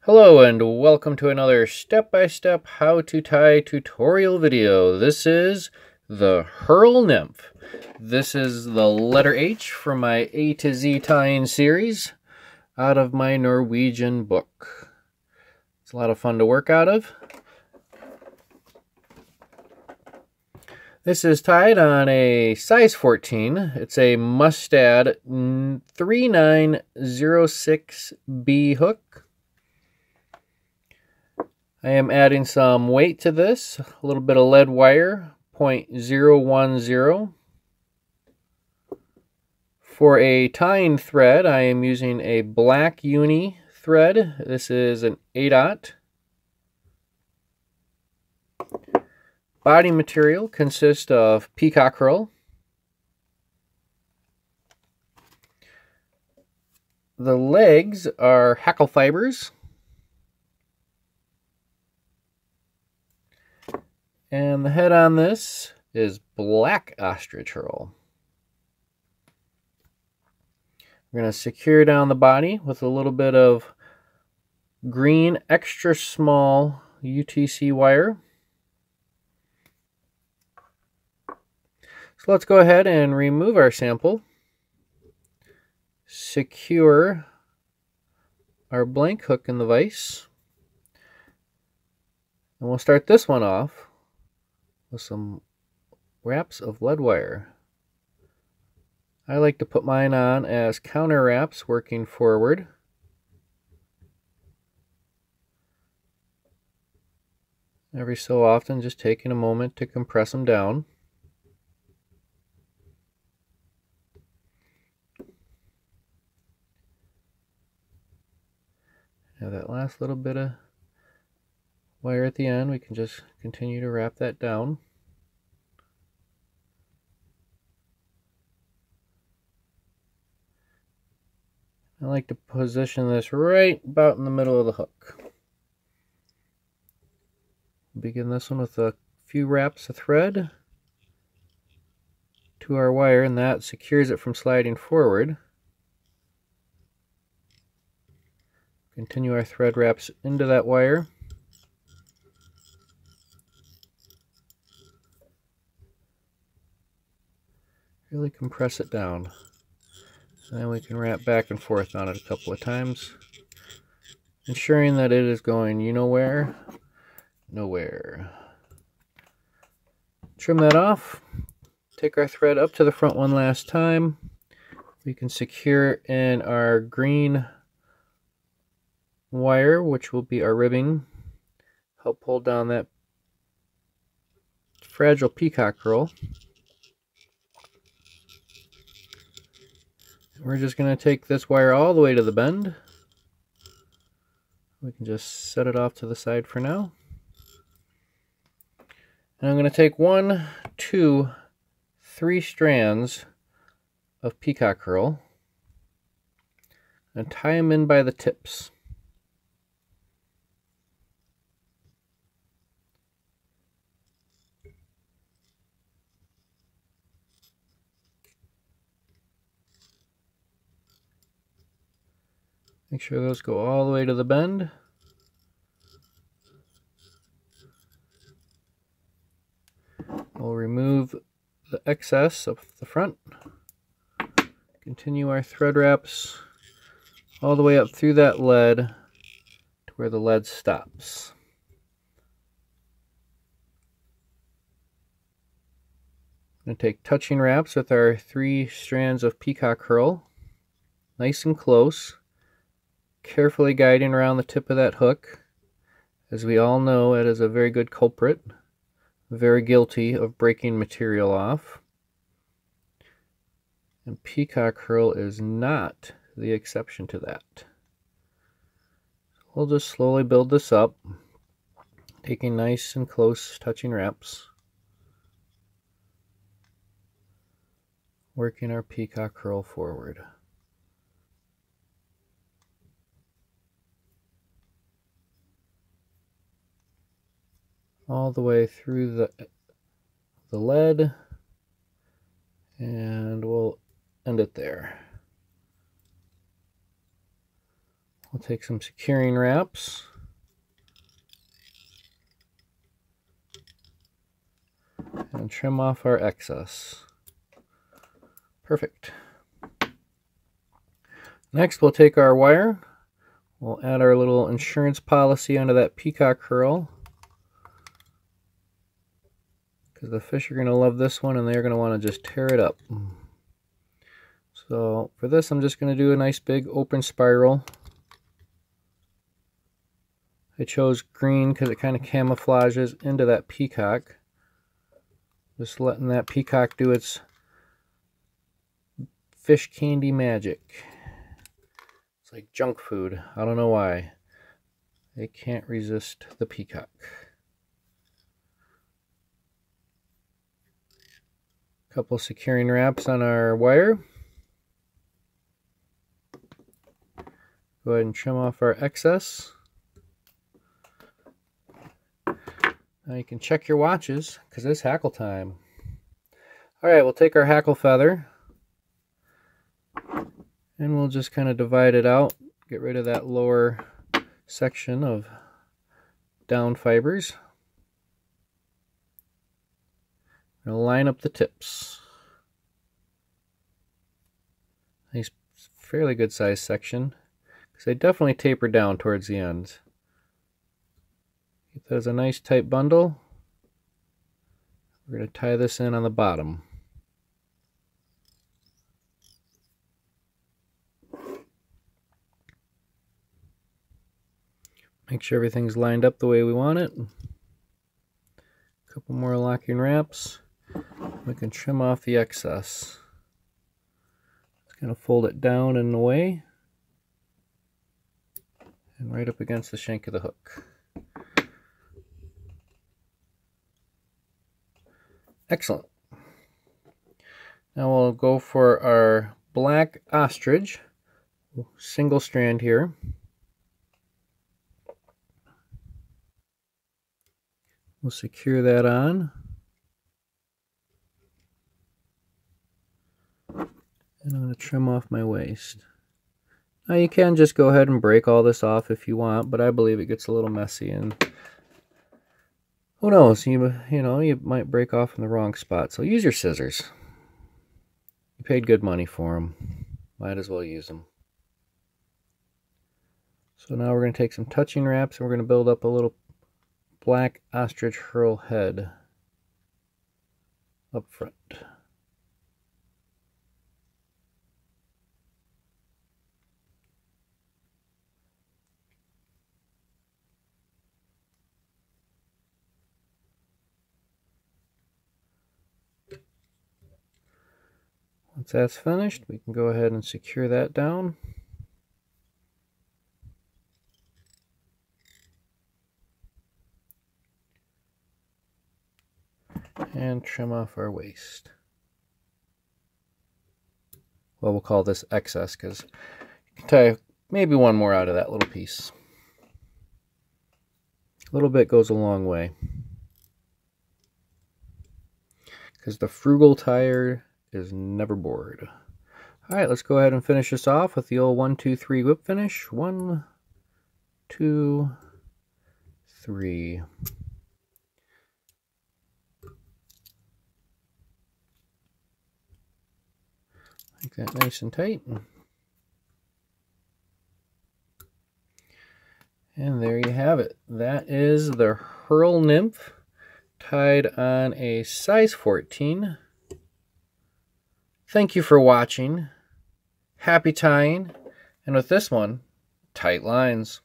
Hello and welcome to another step-by-step how to tie tutorial video. This is the Herl Nymph. This is the letter H from my A to Z tying series out of my Norwegian book. It's a lot of fun to work out of. This is tied on a size 14. It's a Mustad 3906B hook. I am adding some weight to this, a little bit of lead wire, 0.010. For a tying thread, I am using a black uni thread. This is an 8/0. Body material consists of Peacock herl. The legs are Hackle fibers. And the head on this is black ostrich herl. We're going to secure down the body with a little bit of green extra small UTC wire. So let's go ahead and remove our sample. Secure our blank hook in the vise. And we'll start this one off with some wraps of lead wire. I like to put mine on as counter wraps working forward. Every so often just taking a moment to compress them down. Now that last little bit of wire at the end, we can just continue to wrap that down. I like to position this right about in the middle of the hook. Begin this one with a few wraps of thread to our wire, and that secures it from sliding forward. Continue our thread wraps into that wire. Really compress it down. And then we can wrap back and forth on it a couple of times, ensuring that it is going you know where, nowhere. Trim that off. Take our thread up to the front one last time. We can secure in our green wire, which will be our ribbing. Help hold down that fragile peacock herl. We're just going to take this wire all the way to the bend. We can just set it off to the side for now. And I'm going to take 1, 2, 3 strands of peacock herl and tie them in by the tips. Make sure those go all the way to the bend. We'll remove the excess of the front. Continue our thread wraps all the way up through that lead to where the lead stops. I'm going to take touching wraps with our 3 strands of peacock herl, nice and close. Carefully guiding around the tip of that hook. As we all know, it is a very good culprit, very guilty of breaking material off. And peacock herl is not the exception to that. We'll just slowly build this up, taking nice and close touching wraps, working our peacock herl forward. All the way through the lead, and we'll end it there. We'll take some securing wraps. And trim off our excess. Perfect. Next, we'll take our wire. We'll add our little insurance policy onto that Peacock herl, because the fish are going to love this one and they're going to want to just tear it up. So for this, I'm just going to do a nice big open spiral. I chose green because it kind of camouflages into that peacock. Just letting that peacock do its fish candy magic. It's like junk food. I don't know why. They can't resist the peacock. Couple securing wraps on our wire. Go ahead and trim off our excess. Now you can check your watches because it's hackle time. Alright, we'll take our hackle feather and we'll just kind of divide it out. Get rid of that lower section of down fibers. I'm going to line up the tips. Nice, fairly good sized section, because they definitely taper down towards the ends. Get that as a nice tight bundle. We're going to tie this in on the bottom. Make sure everything's lined up the way we want it. A couple more locking wraps. We can trim off the excess. Just going to fold it down and away, and right up against the shank of the hook. Excellent. Now we'll go for our black ostrich, single strand here. We'll secure that on. And I'm going to trim off my waist. Now you can just go ahead and break all this off if you want, but I believe it gets a little messy, and who knows, you might break off in the wrong spot. So use your scissors. You paid good money for them. Might as well use them. So now we're going to take some touching wraps and we're going to build up a little black ostrich herl head up front. Once that's finished, we can go ahead and secure that down. And trim off our waist. Well, we'll call this excess because you can tie maybe one more out of that little piece. A little bit goes a long way, because the frugal tire is never bored. Alright, let's go ahead and finish this off with the old 1, 2, 3 whip finish. 1, 2, 3. Make that nice and tight. And there you have it. That is the Herl Nymph tied on a size 14. Thank you for watching. Happy tying. And with this one, tight lines.